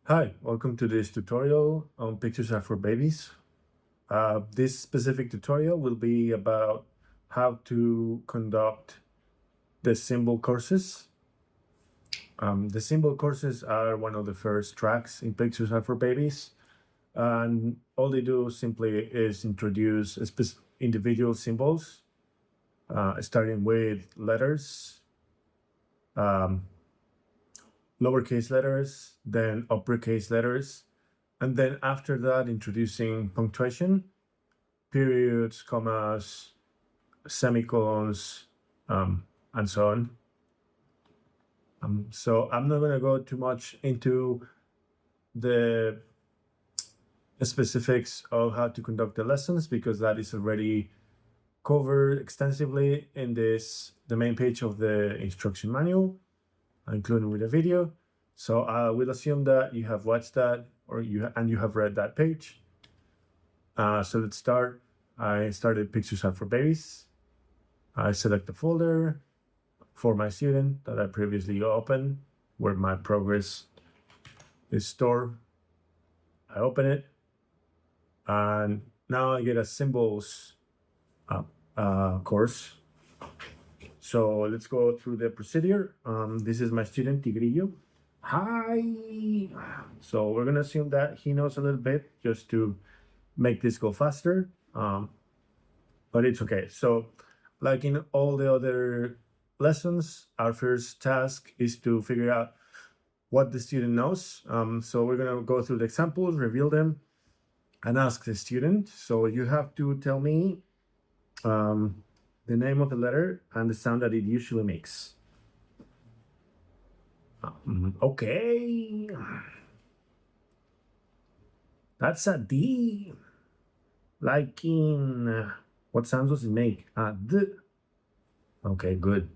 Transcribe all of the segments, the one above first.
Hi, welcome to this tutorial on Pictures Are for Babies. This specific tutorial will be about how to conduct the symbol courses. The symbol courses are one of the first tracks in Pictures Are for Babies, and all they do simply is introduce individual symbols, starting with letters, lowercase letters, then uppercase letters, and then after that, introducing punctuation, periods, commas, semicolons, and so on. So I'm not going to go too much into the specifics of how to conduct the lessons because that is already covered extensively in the main page of the instruction manual, including with a video. So I will assume that you have watched that and you have read that page. So let's start. I started Pictures Are for Babies. I select the folder for my student that I previously opened, where my progress is stored. I open it, and now I get a symbols course. So let's go through the procedure. This is my student, Tigrillo. Hi. So we're gonna assume that he knows a little bit just to make this go faster. But it's okay. So, like in all the other lessons, our first task is to figure out what the student knows. So we're gonna go through the examples, reveal them, and ask the student. So you have to tell me the name of the letter and the sound that it usually makes. Okay. That's a D. Like in what sounds does it make? D. Okay, good.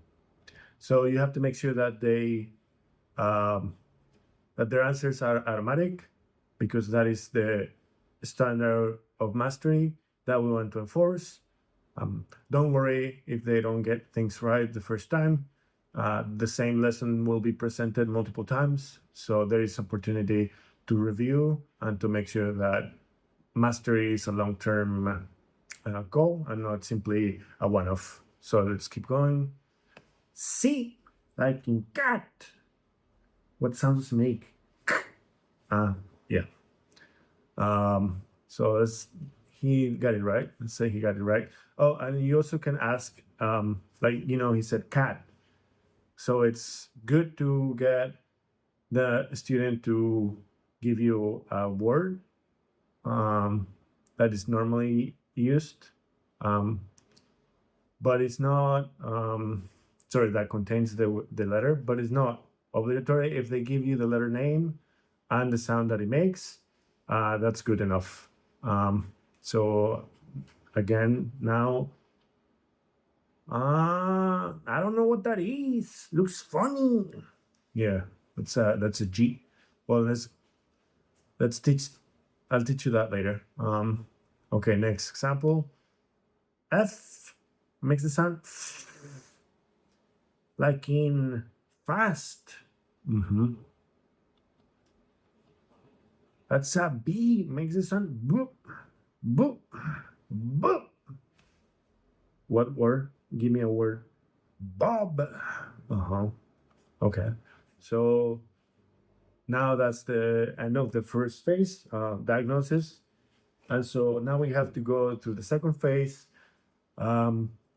So you have to make sure that that their answers are automatic, because that is the standard of mastery that we want to enforce. Don't worry if they don't get things right the first time. The same lesson will be presented multiple times, so there is opportunity to review and to make sure that mastery is a long-term goal and not simply a one-off. So let's keep going. C, like in cat. What sounds does it make? Yeah. So he got it right. Let's say he got it right. Oh, and you also can ask, he said cat. So it's good to get the student to give you a word that is normally used, but it's not, that contains the letter, but it's not obligatory. If they give you the letter name and the sound that it makes, that's good enough. So again, now, I don't know what that is. Looks funny. Yeah, that's a G. Well, let's teach. I'll teach you that later. Okay, next example. F makes the sound like in fast. That's a B, makes the sound boop, boop, boop. What word? Give me a word. Bob. Okay. So now that's the end of the first phase, diagnosis. And so now we have to go to the second phase,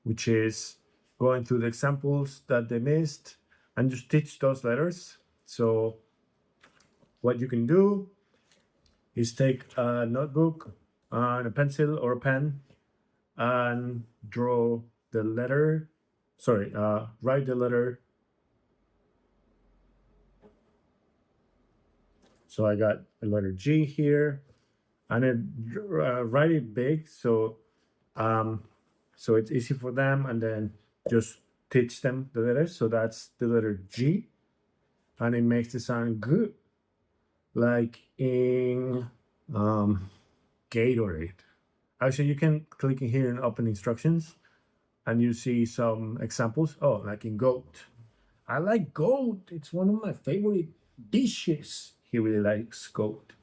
which is going through the examples that they missed and just teach those letters. So what you can do is take a notebook and a pencil or a pen and draw the letter. Write the letter. So I got a letter G here, and then write it big so it's easy for them, and then just teach them the letters. So that's the letter G, and it makes the sound G, like in Gatorade. Actually, you can click in here and open instructions, and you see some examples. Oh, like in goat. I like goat. It's one of my favorite dishes. he really likes goat.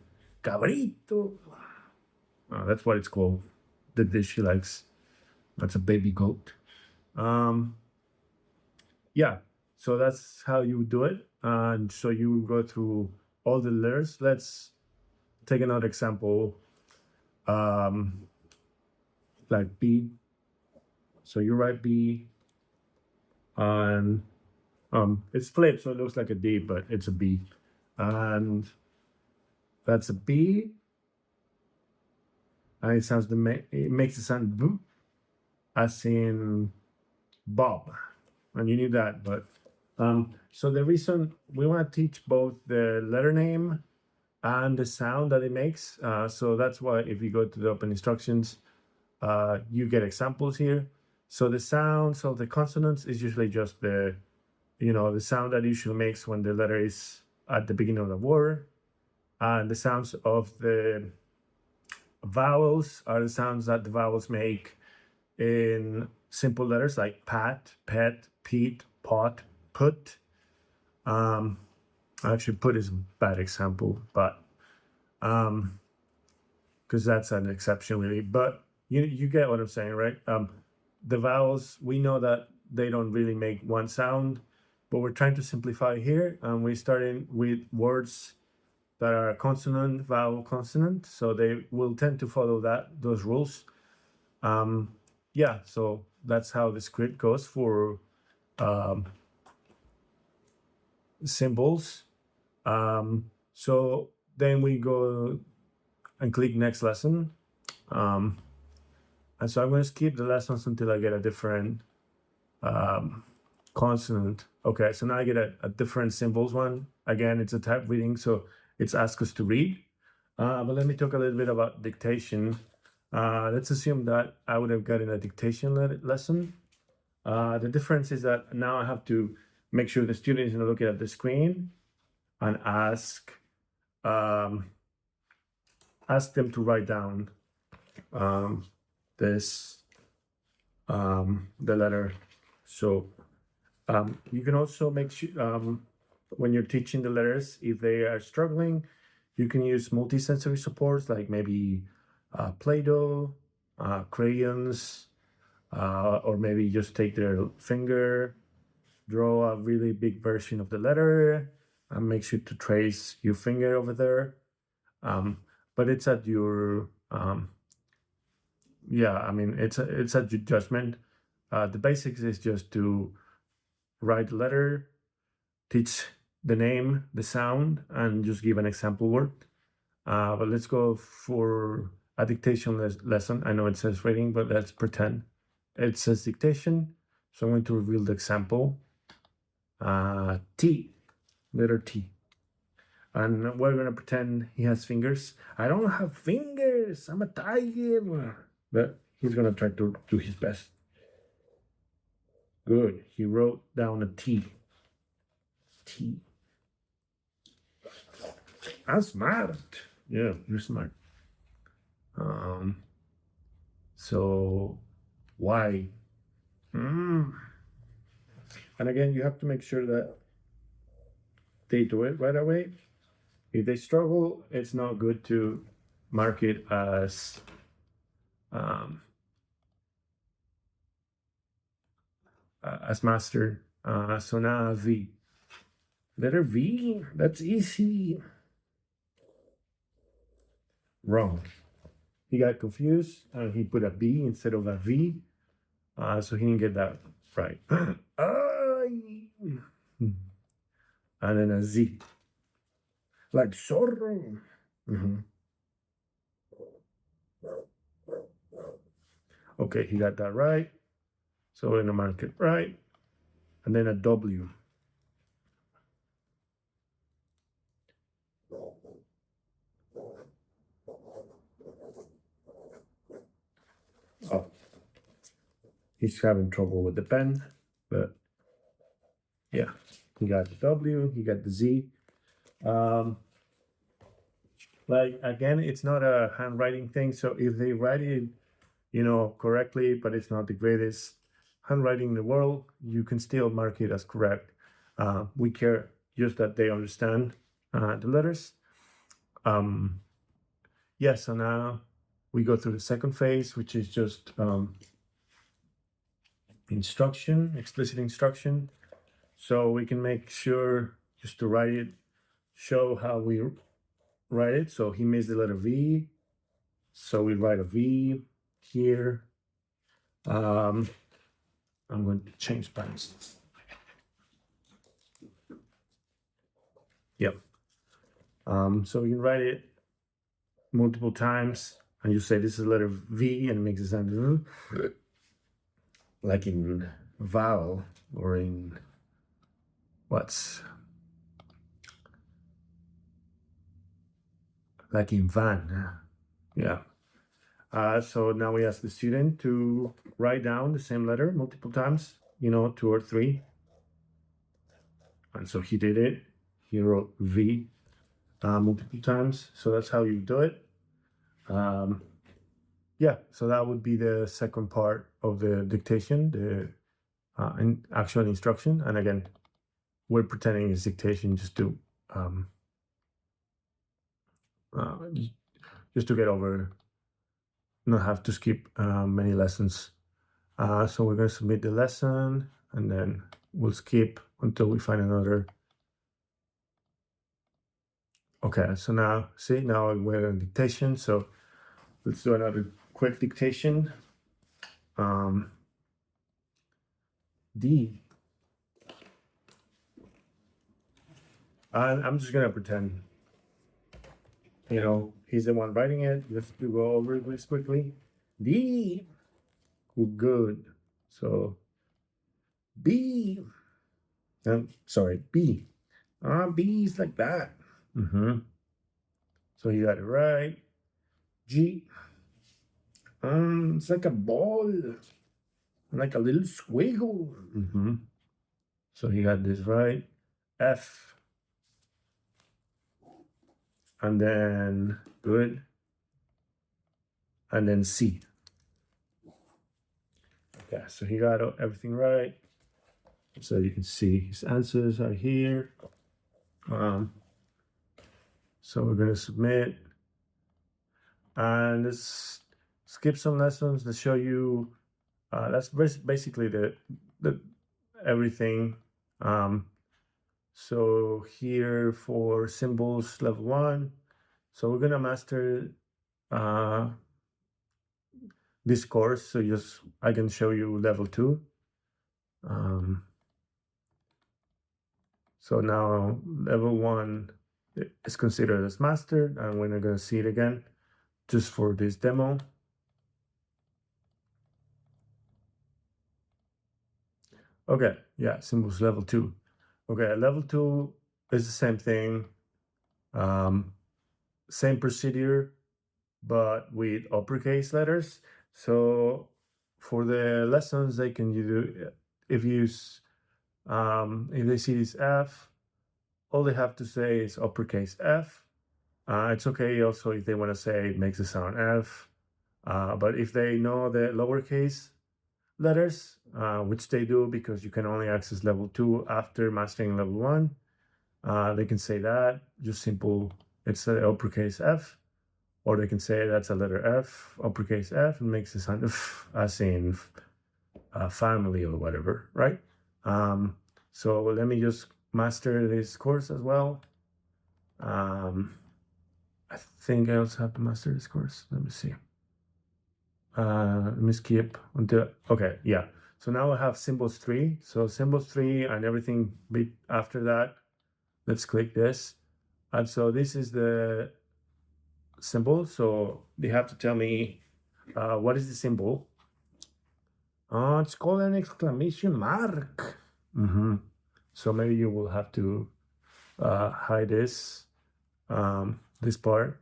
Cabrito. That's what it's called. The dish he likes. That's a baby goat. Um, yeah. So that's how you do it. And so you go through all the letters. Let's take another example. Um, like B. So you write B, and it's flipped, so it looks like a D, but it's a B. And that's a B, and it makes the sound B, as in Bob. And you need that, but so the reason we want to teach both the letter name and the sound that it makes. So that's why if you go to the open instructions, you get examples here. So the sounds of the consonants is usually just the sound that usually makes when the letter is at the beginning of the word. And the sounds of the vowels are the sounds that the vowels make in simple letters like pat, pet, Pete, pot, put. Actually, put is a bad example, but because that's an exception really. But you get what I'm saying, right? The vowels, we know that they don't really make one sound, but we're trying to simplify here, and we're starting with words that are consonant, vowel, consonant. So they will tend to follow those rules. Yeah, so that's how the script goes for symbols. So then we go and click next lesson. And so I'm going to skip the lessons until I get a different consonant. Okay, so now I get a different symbols one. Again, it's a type reading, so it's asked us to read. But let me talk a little bit about dictation. Let's assume that I would have gotten a dictation lesson. The difference is that now I have to make sure the student is looking at the screen and ask them to write down the letter. So you can also make sure when you're teaching the letters, if they are struggling, you can use multisensory supports like maybe Play-Doh, crayons, or maybe just take their finger, draw a really big version of the letter, and make sure to trace your finger over there. But it's at your it's at your judgment. The basics is just to write the letter, teach the name, the sound, and just give an example word. But let's go for a dictation lesson. I know it says reading, but let's pretend it says dictation. So I'm going to reveal the example. T, letter T. And we're going to pretend he has fingers. I don't have fingers. I'm a tiger. But he's going to try to do his best. Good. He wrote down a T. T. I'm smart. Yeah, you're smart. So why? And again, you have to make sure that they do it right away. If they struggle, it's not good to mark it as master. So now V. Letter V, that's easy. Wrong. He got confused and he put a B instead of a V. So he didn't get that right. And then a Z. Like zorro. Okay, he got that right. So we're gonna mark it right. And then a W. Oh, he's having trouble with the pen, but yeah, he got the W, he got the Z. Like again, it's not a handwriting thing. So if they write it, correctly, but it's not the greatest handwriting in the world, you can still mark it as correct. We care just that they understand the letters. Yeah, so now we go through the second phase, which is just instruction, explicit instruction. So we can make sure just to write it, show how we write it. So he missed the letter V. So we write a V here. I'm going to change pens. Yep. So you can write it multiple times, and you say this is letter V, and it makes it sound like in vowel or in what's like in van. Yeah. So now we ask the student to write down the same letter multiple times, 2 or 3. And so he did it. He wrote V multiple times. So that's how you do it. Yeah, so that would be the second part of the dictation, the actual instruction. And again, we're pretending it's dictation just to get over, not have to skip many lessons. So we're going to submit the lesson, and then we'll skip until we find another. Okay, so now we're in dictation. So let's do another quick dictation. D. I'm just gonna pretend, he's the one writing it. Just to go over this quickly. D. Good. So B. Sorry, B. B is like that. So you got it right. G. It's like a ball, like a little squiggle. So you got this right. F. And then good. And then C. Yeah, so he got everything right. So you can see his answers are here. So we're gonna submit. And let's skip some lessons to show you. That's basically the everything. So here for symbols level 1. So we're gonna master this course. So I can show you level 2. So now level 1 is considered as mastered, and we're not gonna see it again just for this demo. Okay, yeah, symbols level 2. Okay, level 2 is the same thing, same procedure, but with uppercase letters. So for the lessons, they can do if they see this F, all they have to say is uppercase F. It's okay also if they want to say it makes the sound F, but if they know the lowercase letters, which they do because you can only access level 2 after mastering level 1, they can say that, just simple, it's an uppercase F, or they can say that's a letter F, uppercase F, and makes the sound F, as in family or whatever, right? So let me just master this course as well. I think I also have to master this course. Let me see. Let me skip until, okay, yeah. So now I have symbols 3. So symbols 3 and everything after that. Let's click this. And so this is the symbol. So they have to tell me what is the symbol. It's called an exclamation mark. So maybe you will have to hide this part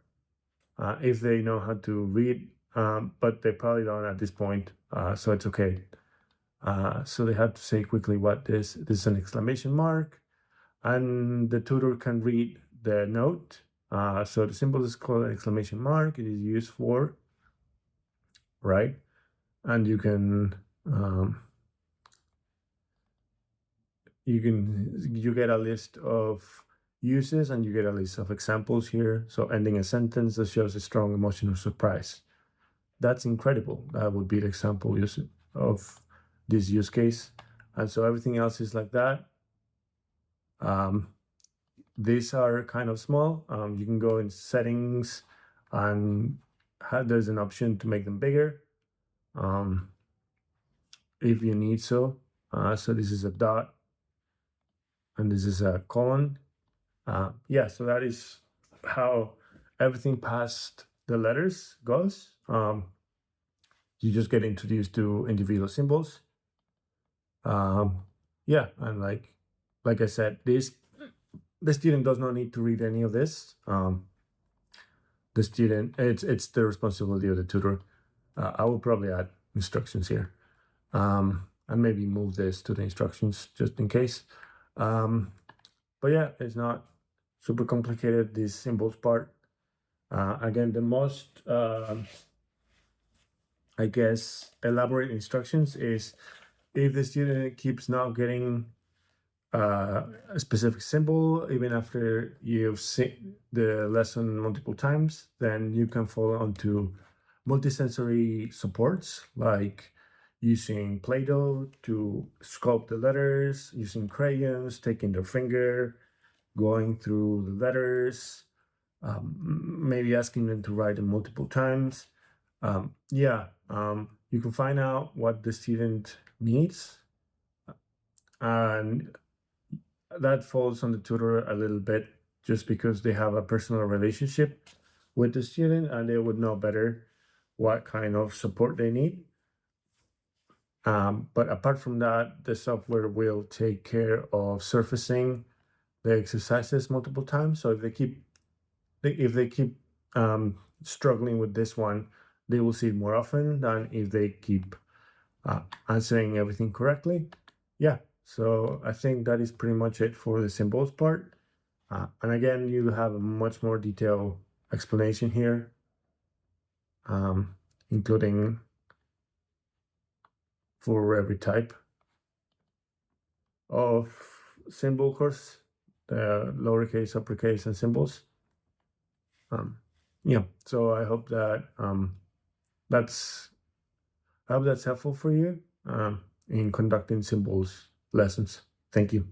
if they know how to read, but they probably don't at this point, so it's okay. So they have to say quickly what this is an exclamation mark, and the tutor can read the note. So the symbol is called an exclamation mark. It is used for, right? And you get a list of uses, and you get a list of examples here. So ending a sentence that shows a strong emotional surprise. That's incredible. That would be the example use of this use case. And so everything else is like that. These are kind of small. You can go in settings and there's an option to make them bigger if you need so. So this is a dot and this is a colon. Yeah, so that is how everything past the letters goes. You just get introduced to individual symbols. Yeah, and like I said, the student does not need to read any of this. The student, it's the responsibility of the tutor. I will probably add instructions here, and maybe move this to the instructions just in case. But yeah, it's not super complicated, this symbols part. Again, the most, I guess, elaborate instructions is if the student keeps not getting a specific symbol, even after you've seen the lesson multiple times, then you can fall onto multisensory supports like using Play-Doh to sculpt the letters, using crayons, taking their finger, going through the letters, maybe asking them to write them multiple times. You can find out what the student needs, and that falls on the tutor a little bit just because they have a personal relationship with the student and they would know better what kind of support they need. But apart from that, the software will take care of surfacing the exercises multiple times. So if they keep struggling with this one, they will see it more often than if they keep answering everything correctly. Yeah, so I think that is pretty much it for the symbols part. And again, you have a much more detailed explanation here, including for every type of symbol course, the lowercase, uppercase, and symbols. Yeah, so I hope that that's helpful for you in conducting symbols lessons. Thank you.